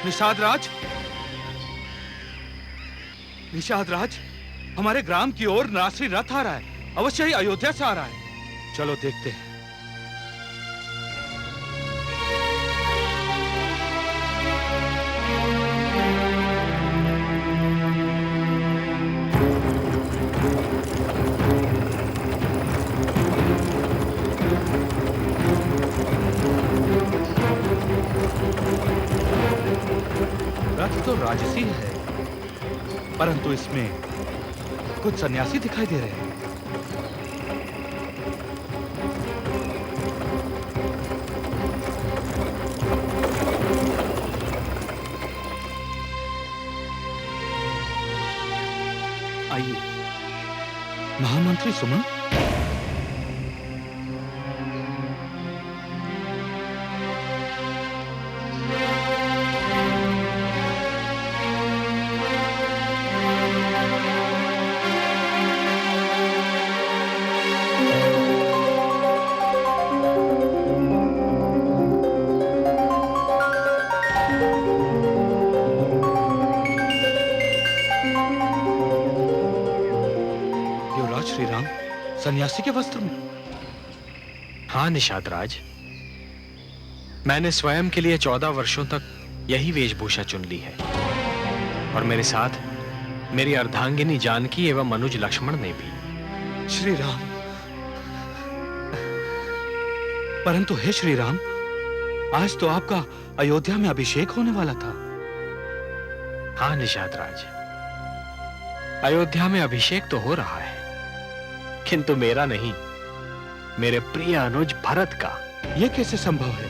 निषाद राज, निषाद राज, हमारे ग्राम की ओर राष्ट्रीय रथ आ रहा है। अवश्य ही अयोध्या से आ रहा है। चलो देखते हैं। रथ तो राजसी है, परंतु इसमें कुछ सन्यासी दिखाई दे रहे हैं। आइए। महामंत्री सुमन, सन्यासी के वस्त्र में? हाँ निषाद राज, मैंने स्वयं के लिए 14 वर्षों तक यही वेशभूषा चुन ली है और मेरे साथ मेरी अर्धांगिनी जानकी एवं अनुज लक्ष्मण ने भी। श्री राम, परंतु हे श्री राम, आज तो आपका अयोध्या में अभिषेक होने वाला था। हाँ निषाद राज, अयोध्या में अभिषेक तो हो रहा है, किंतु मेरा नहीं, मेरे प्रिय अनुज भरत का। यह कैसे संभव है?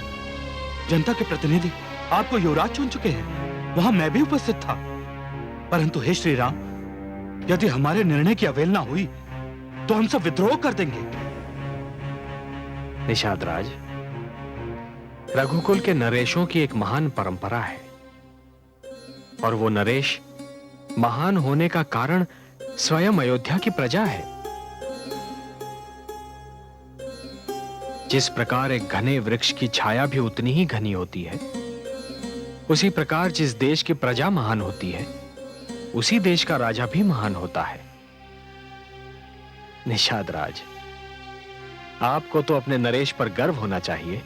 जनता के प्रतिनिधि आपको युवराज चुन चुके हैं, वहां मैं भी उपस्थित था। परंतु हे श्री राम, यदि हमारे निर्णय की अवहेलना हुई तो हम सब विद्रोह कर देंगे। निषाद राज, रघुकुल के नरेशों की एक महान परंपरा है और वो नरेश महान होने का कारण स्वयं अयोध्या की प्रजा है। जिस प्रकार एक घने वृक्ष की छाया भी उतनी ही घनी होती है, उसी प्रकार जिस देश की प्रजा महान होती है, उसी देश का राजा भी महान होता है। निषाद राज, आपको तो अपने नरेश पर गर्व होना चाहिए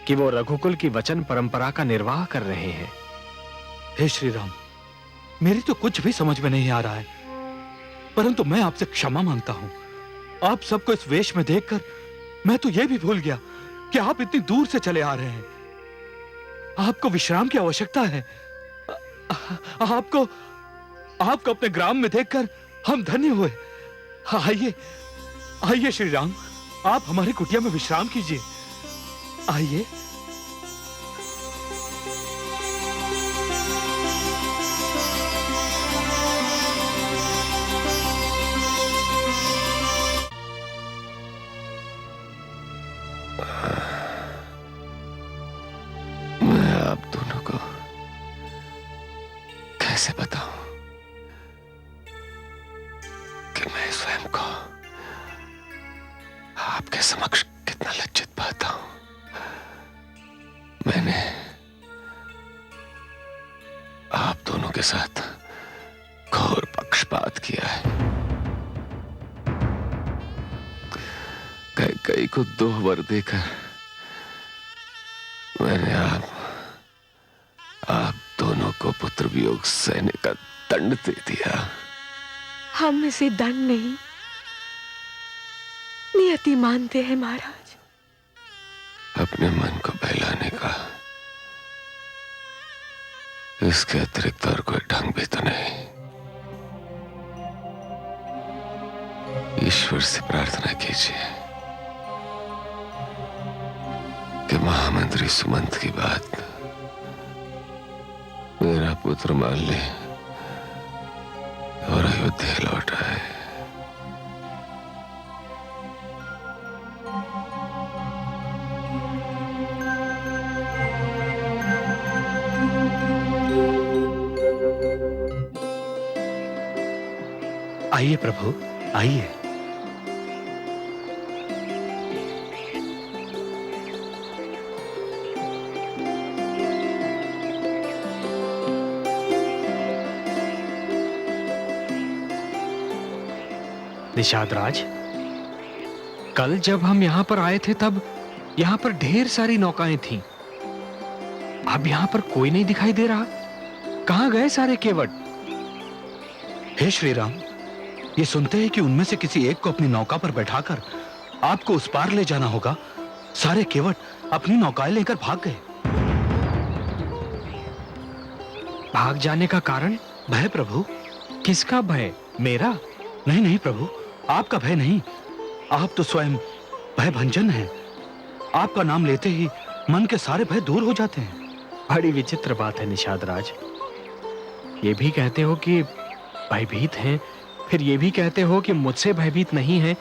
कि वो रघुकुल की वचन परंपरा का निर्वाह कर रहे हैं। हे श्री राम, मेरी तो कुछ भी समझ में नहीं आ रहा है, परंतु मैं आपसे क्षमा मांगता हूं। आप सबको इस वेश में देखकर मैं तो यह भी भूल गया कि आप इतनी दूर से चले आ रहे हैं। आपको विश्राम की आवश्यकता है। आपको अपने ग्राम में देखकर हम धन्य हुए। आइए, आइए श्री राम, आप हमारी कुटिया में विश्राम कीजिए। आइए। कैसे बताऊं कि मैं स्वयं को आपके समक्ष कितना लज्जित पाता हूं। मैंने आप दोनों के साथ घोर पक्षपात किया है। कई को 2 वर देकर मैंने आप दोनों को पुत्र वियोग सहने का दंड दे दिया। हम इसे दंड नहीं, नियति मानते हैं महाराज। अपने मन को बहलाने का इसके अतिरिक्त और कोई ढंग भी तो नहीं। ईश्वर से प्रार्थना कीजिए कि महामंत्री सुमंत की बात मेरा पुत्र मान ले और अयोध्या लौट आए। आइए प्रभु, आइए। निषाद राज, कल जब हम यहां पर आए थे तब यहां पर ढेर सारी नौकाएं थीं। अब यहां पर कोई नहीं दिखाई दे रहा। कहां गए सारे केवट? हे श्री राम, ये सुनते हैं कि उनमें से किसी एक को अपनी नौका पर बैठाकर आपको उस पार ले जाना होगा। सारे केवट अपनी नौकाएं लेकर भाग गए। भाग जाने का कारण? भय प्रभु। किसका भय? मेरा? नहीं नहीं प्रभु, आपका भय नहीं। आप तो स्वयं भयभंजन हैं। आपका नाम लेते ही मन के सारे भय दूर हो जाते हैं। बड़ी विचित्र बात है निषाद राज। ये भी कहते हो कि भयभीत हैं, फिर ये भी कहते हो कि मुझसे भयभीत नहीं है,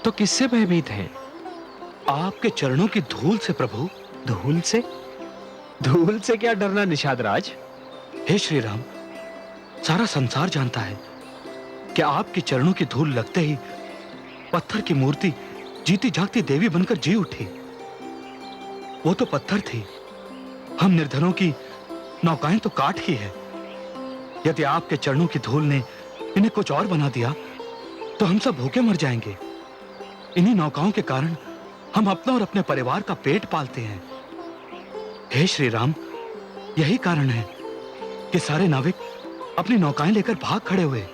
तो किससे भयभीत हैं? आपके चरणों की धूल से प्रभु। धूल से? धूल से क्या डरना निषाद राज? हे श्री राम, सारा संसार जानता है कि आपके चरणों की धूल लगते ही पत्थर की मूर्ति जीती जागती देवी बनकर जी उठी। वो तो पत्थर थी, हम निर्धनों की नौकाएं तो काठ की है। यदि आपके चरणों की धूल ने इन्हें कुछ और बना दिया तो हम सब भूखे मर जाएंगे। इन्हीं नौकाओं के कारण हम अपना और अपने परिवार का पेट पालते हैं। हे श्री राम, यही कारण है कि सारे नाविक अपनी नौकाएं लेकर भाग खड़े हुए।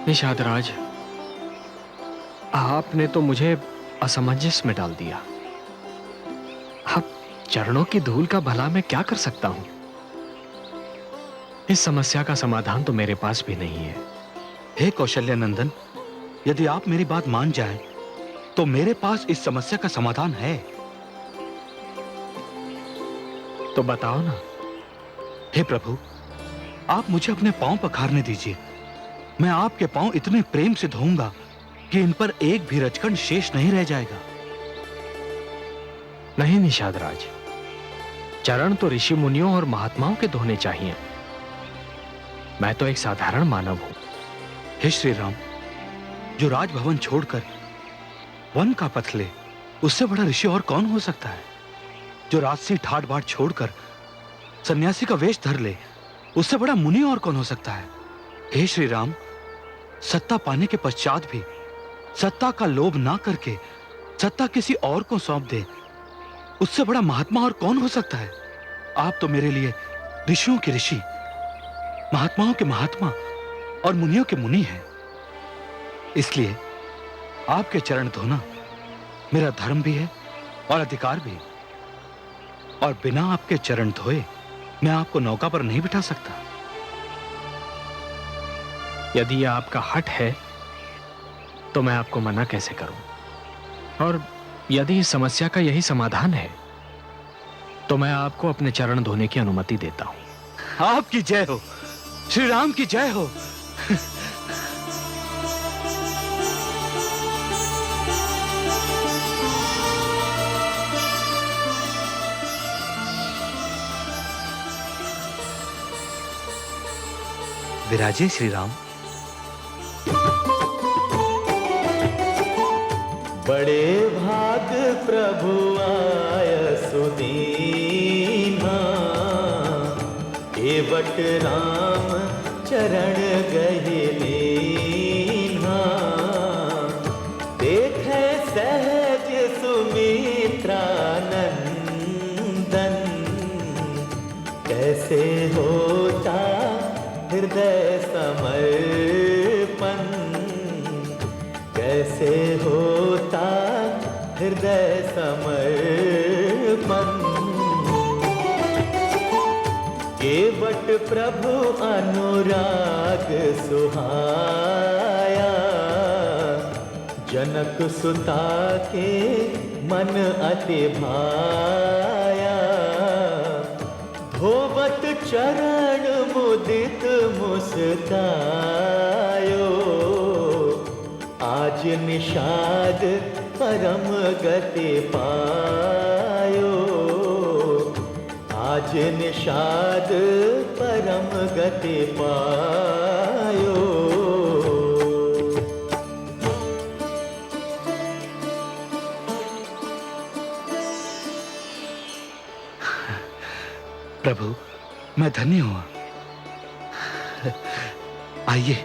निषाद राज, आपने तो मुझे असमंजस में डाल दिया। अब चरणों की धूल का भला मैं क्या कर सकता हूं? इस समस्या का समाधान तो मेरे पास भी नहीं है। हे कौशल्य नंदन, यदि आप मेरी बात मान जाएं, तो मेरे पास इस समस्या का समाधान है। तो बताओ ना। हे प्रभु, आप मुझे अपने पांव पखारने दीजिए। मैं आपके पांव इतने प्रेम से धोऊंगा कि इन पर एक भी रजकण शेष नहीं रह जाएगा। नहीं निषाद राज, चरण तो ऋषि मुनियों और महात्माओं के धोने चाहिए। मैं तो एक साधारण मानव हूं। हे श्री राम, जो राजभवन छोड़कर वन का पथ ले, उससे बड़ा ऋषि और कौन हो सकता है? जो राजसी ठाट बाट छोड़कर सन्यासी का वेश धर ले, उससे बड़ा मुनि और कौन हो सकता है? हे श्री राम, सत्ता पाने के पश्चात भी सत्ता का लोभ ना करके सत्ता किसी और को सौंप दे, उससे बड़ा महात्मा और कौन हो सकता है? आप तो मेरे लिए ऋषियों के ऋषि, महात्माओं के महात्मा और मुनियों के मुनि हैं। इसलिए आपके चरण धोना मेरा धर्म भी है और अधिकार भी। और बिना आपके चरण धोए मैं आपको नौका पर नहीं बिठा सकता। यदि यह आपका हठ है तो मैं आपको मना कैसे करूं? और यदि इस समस्या का यही समाधान है तो मैं आपको अपने चरण धोने की अनुमति देता हूं। आपकी जय हो, श्री राम की जय हो। विराजे श्री राम। बड़े भाग प्रभु आय सुदीना, केवट राम चरण गहि लीना। देखे सहज सुमित्रा नंदन, कैसे होता हृदय समर्पण, कैसे होता हृदय समर्पण। केवट प्रभु अनुराग सुहाया, जनक सुता के मन अति भाया। धोवत चरण मुदित मुस्कायो, आज निषाद परम गति पायो। आज निषाद परम गति पायो। प्रभु, मैं धन्य हुआ। आइए,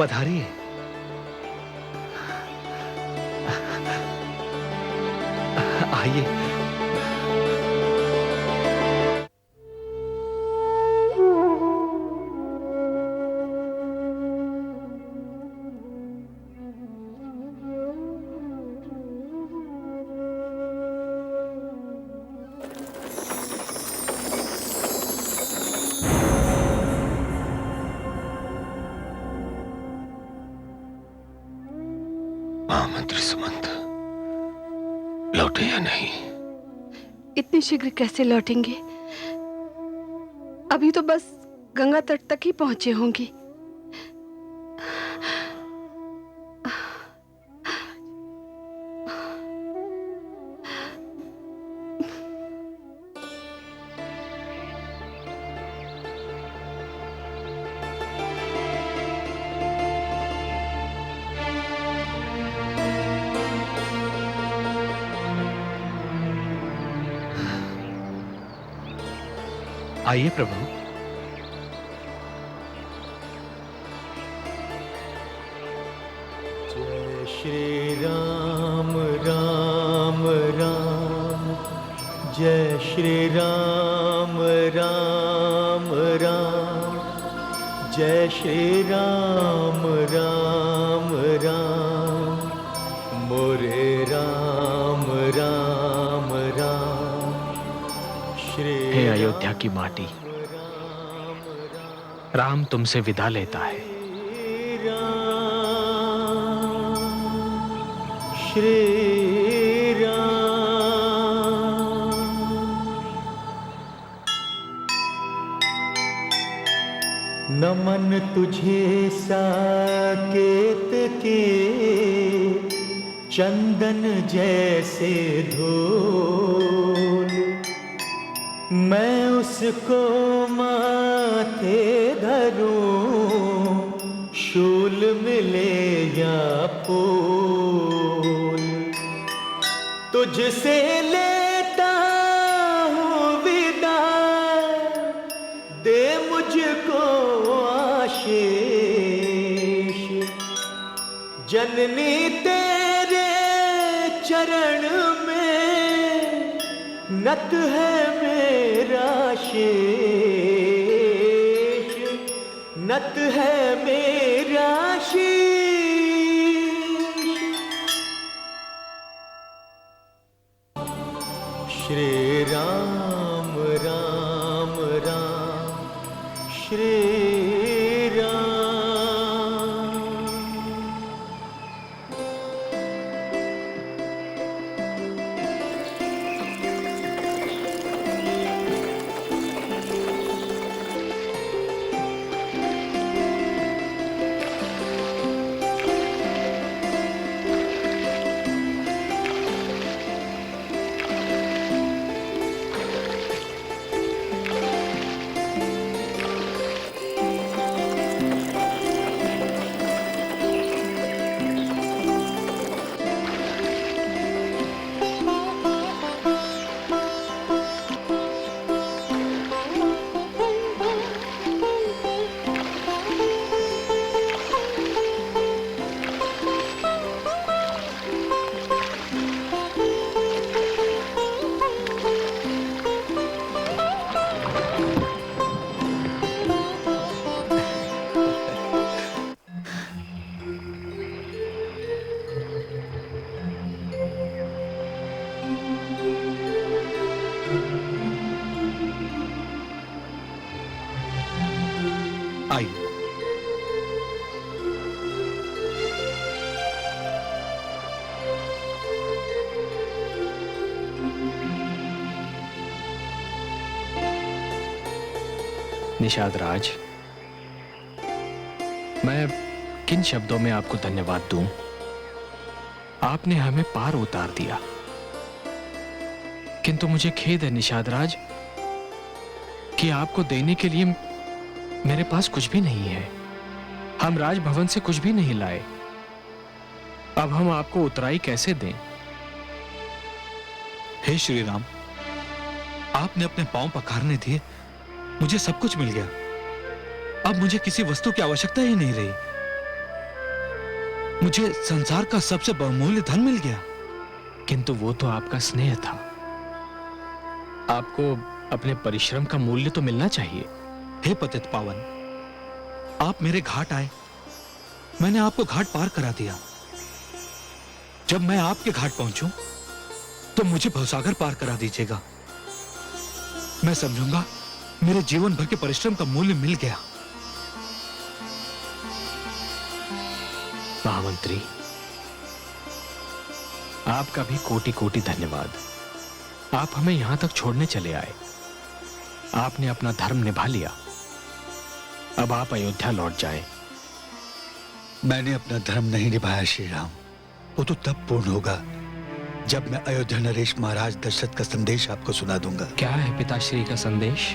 पधारिए। आइए। मंत्री सुमंत लौटे या नहीं? इतनी शीघ्र कैसे लौटेंगे? अभी तो बस गंगा तट तक ही पहुंचे होंगी। आइए प्रभु। जय श्री राम राम राम, जय श्री राम राम राम, जय श्री राम राम राम, मोरे राम राम राम। हे अयोध्या की माटी, राम तुमसे विदा लेता है। श्री राम। नमन तुझे साकेत के चंदन जैसे धूल, मैं उसको माथे धरूं, शूल मिले या फूल। तुझसे लेता हूँ विदा, दे मुझको आशीष। जननी तेरे चरण में नत है मेरा शीश, नत है मेरा शीश। श्री राम राम राम, श्री राम। आइए। निषाद राज, मैं किन शब्दों में आपको धन्यवाद दूं? आपने हमें पार उतार दिया। किंतु मुझे खेद है निषाद राज कि आपको देने के लिए मेरे पास कुछ भी नहीं है। हम राजभवन से कुछ भी नहीं लाए। अब हम आपको उतराई कैसे दें? हे श्री राम, आपने अपने पांव पखारने दिए, मुझे सब कुछ मिल गया। अब मुझे किसी वस्तु की आवश्यकता ही नहीं रही। मुझे संसार का सबसे बहुमूल्य धन मिल गया। किंतु वो तो आपका स्नेह था। आपको अपने परिश्रम का मूल्य तो मिलना चाहिए। हे पतित पावन, आप मेरे घाट आए, मैंने आपको घाट पार करा दिया। जब मैं आपके घाट पहुंचूं, तो मुझे भवसागर पार करा दीजिएगा। मैं समझूंगा मेरे जीवन भर के परिश्रम का मूल्य मिल गया। महामंत्री, आपका भी कोटि कोटि धन्यवाद। आप हमें यहां तक छोड़ने चले आए। आपने अपना धर्म निभा लिया। अब आप अयोध्या लौट जाएं। मैंने अपना धर्म नहीं निभाया श्री राम। वो तो तब पूर्ण होगा जब मैं अयोध्या नरेश महाराज दशरथ का संदेश आपको सुना दूंगा। क्या है पिताश्री का संदेश?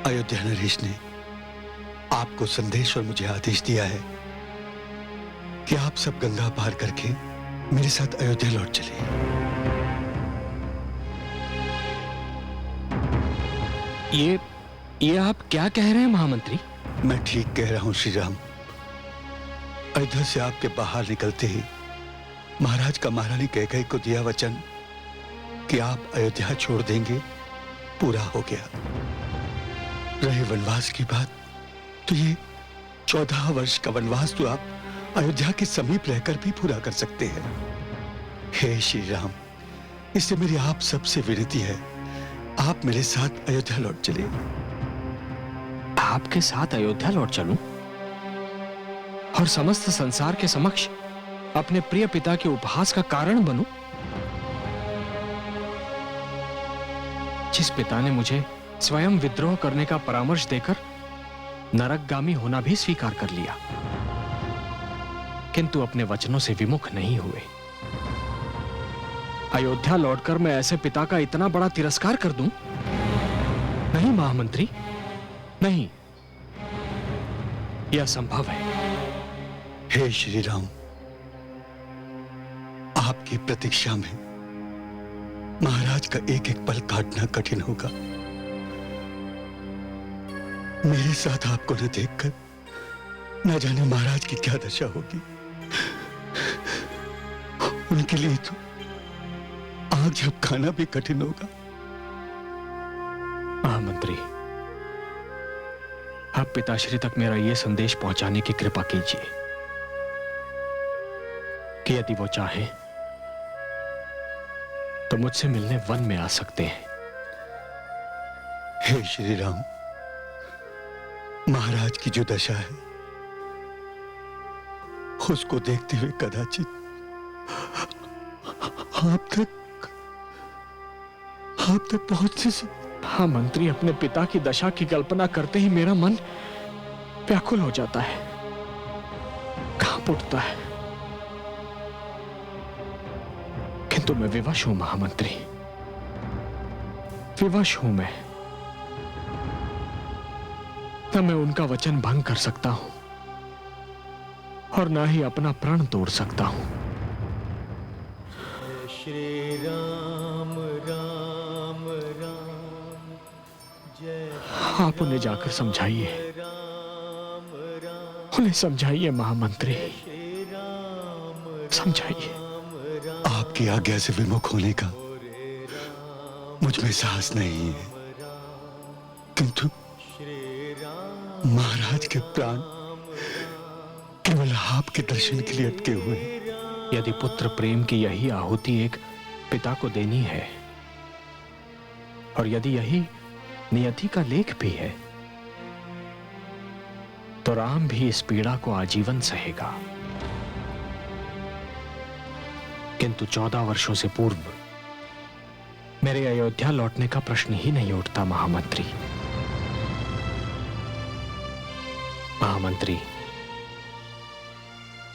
अयोध्या नरेश ने आपको संदेश और मुझे आदेश दिया है कि आप सब गंगा पार करके मेरे साथ अयोध्या लौट चलिए। ये आप क्या कह रहे हैं महामंत्री? मैं ठीक कह रहा हूं श्री राम। अयोध्या से आपके बाहर निकलते ही महाराज का महारानी कैकेयी को दिया वचन कि आप अयोध्या छोड़ देंगे, पूरा हो गया। रहे वनवास की बात, तो ये 14 वर्ष का वनवास तो आप अयोध्या के समीप रहकर भी पूरा कर सकते हैं। हे श्री राम, इससे मेरी आप सबसे विनती है, आप मेरे साथ अयोध्या लौट चलिए। आपके साथ अयोध्या लौट चलूं और समस्त संसार के समक्ष अपने प्रिय पिता के उपहास का कारण बनूं? जिस पिता ने मुझे स्वयं विद्रोह करने का परामर्श देकर नरकगामी होना भी स्वीकार कर लिया, किंतु अपने वचनों से विमुख नहीं हुए। अयोध्या लौटकर मैं ऐसे पिता का इतना बड़ा तिरस्कार कर दूं? नहीं महामंत्री, नहीं, यह असंभव है। हे श्री राम, आपकी प्रतीक्षा में महाराज का एक एक पल काटना कठिन होगा। मेरे साथ आपको न देखकर न जाने महाराज की क्या दशा होगी। उनके लिए तो आग जब खाना भी कठिन होगा। महामंत्री, आप पिताश्री तक मेरा यह संदेश पहुंचाने की कृपा कीजिए कि यदि वो चाहे तो मुझसे मिलने वन में आ सकते हैं। हे श्री राम, महाराज की जो दशा है उसको देखते हुए कदाचित आप तक पहुंचने से। हाँ मंत्री, अपने पिता की दशा की कल्पना करते ही मेरा मन व्याकुल हो जाता है, कांप उठता है। किंतु मैं विवश हूं महामंत्री, विवश हूं मैं। न मैं उनका वचन भंग कर सकता हूं और न ही अपना प्राण तोड़ सकता हूं। श्री राम राम राम, जय आप उन्हें जाकर समझाइए, राम राम, उन्हें समझाइए महामंत्री, श्री राम समझाइए। आपकी आज्ञा से विमुख होने का मुझ में साहस नहीं है, किंतु महाराज के प्राण केवल आपके दर्शन के लिए अटके हुए हैं। यदि पुत्र प्रेम की यही आहुति एक पिता को देनी है और यदि यही नियति का लेख भी है, तो राम भी इस पीड़ा को आजीवन सहेगा। किंतु 14 वर्षों से पूर्व मेरे अयोध्या लौटने का प्रश्न ही नहीं उठता महामंत्री। महामंत्री,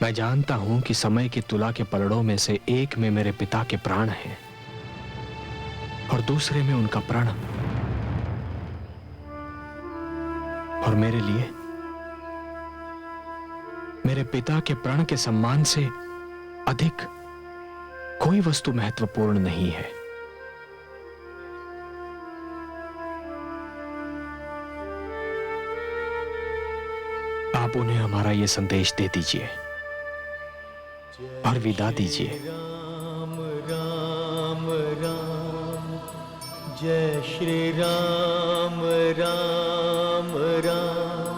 मैं जानता हूं कि समय की तुला के पलड़ों में से एक में मेरे पिता के प्राण हैं और दूसरे में उनका प्रण। और मेरे लिए मेरे पिता के प्रण के सम्मान से अधिक कोई वस्तु महत्वपूर्ण नहीं है। आप उन्हें हमारा यह संदेश दे दीजिए और विदा दीजिए। राम राम राम, जय श्री राम राम राम,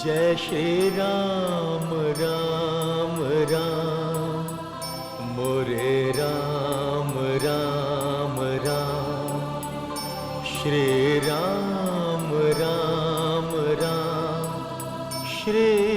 जय श्री राम राम राम, मोरे राम राम राम, श्री राम राम राम, श्री